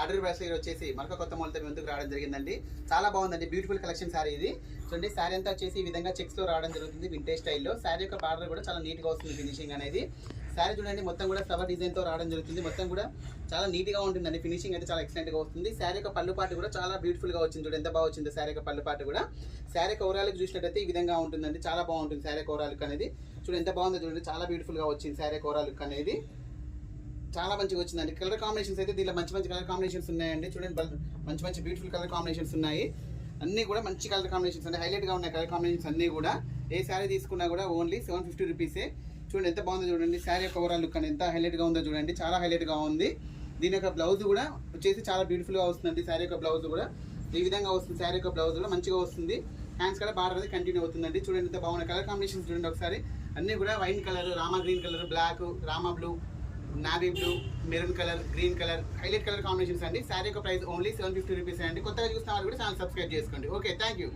Order బ్యాస్ వచ్చేసి మరొక కొత్త మోడల్తో ముందుకు రావడం జరిగిందండి. చాలా బాగుందండి, బ్యూటిఫుల్ కలెక్షన్ సారీ ఇది. చూడండి సారీ అంతా వచ్చేసి ఈ విధంగా చెక్స్ తో రావడం జరుగుతుంది వింటేజ్ స్టైల్లో. సారీ యొక్క బార్డర్ కూడా చాలా నీట్ గా వస్తుంది, ఫినిషింగ్ అనేది. సారీ చూడండి మొత్తం కూడా ఫ్లవర్ డిజైన్ తో రావడం జరుగుతుంది. మొత్తం కూడా చాలా నీట్ గా ఉంటుందండి, ఫినిషింగ్ అయితే చాలా ఎక్సలెంట్ గా వస్తుంది. సారీ యొక్క పళ్ళు పాటు కూడా చాలా బ్యూటిఫుల్ గా వచ్చింది. చూడండి ఎంత బాగా వచ్చింది సారీ యొక్క పళ్ళు పాటు కూడా. సారీ ఓవరాల్ చూసినట్టయితే ఈ విధంగా ఉంటుందండి, చాలా బాగుంటుంది సారీ ఓవరాల్ లుక్ అనేది. చూడండి ఎంత బాగుందో చూడండి, చాలా బ్యూటిఫుల్ గా వచ్చింది సారీ ఓవరాల్ లుక్ అనేది. చాలా మంచిగా వచ్చిందండి. కలర్ కాంబినేషన్స్ అయితే దీనిలో మంచి మంచి కలర్ కాంబినేషన్స్ ఉన్నాయండి. చూడండి మంచి మంచి బ్యూటిఫుల్ కలర్ కాంబినేషన్స్ ఉన్నాయి. అన్నీ కూడా మంచి కలర్ కాంబినేషన్స్ అంటే హైలైట్గా ఉన్నాయి కలర్ కాంబినేషన్స్ అన్నీ కూడా. ఏ శారీ తీసుకున్నా కూడా ఓన్లీ 750 రూపీసే. చూడండి ఎంత బాగుందో చూడండి, శారీ యొక్క ఓవరాల్ లుక్ అని ఎంత హైలైట్గా ఉందో చూడండి, చాలా హైలైట్గా ఉంది. దీని యొక్క బ్లౌజ్ కూడా వచ్చేసి చాలా బ్యూటిఫుల్గా వస్తుందండి. శారీ యొక్క బ్లౌజ్ కూడా ఈ విధంగా వస్తుంది. శారీ యొక్క బ్లౌజ్ కూడా మంచిగా వస్తుంది. హ్యాండ్స్ కూడా బార్డర్ అనేది కంటిన్యూ అవుతుందండి. చూడండి ఎంత బాగున్నాయి కలర్ కాంబినేషన్స్ చూడండి ఒకసారి. అన్నీ కూడా wine colour, Rama green colour, black, Rama blue, navy blue, maroon colour, green colour, highlight colour combinations అండి. శారీ యొక్క ప్రైస్ ఓన్లీ 750 రూపీస్ అండి. కొత్తగా చూస్తున్న వాళ్ళు కూడా ఛానల్ సబ్స్క్రైబ్ చేసుకోండి. Okay, thank you.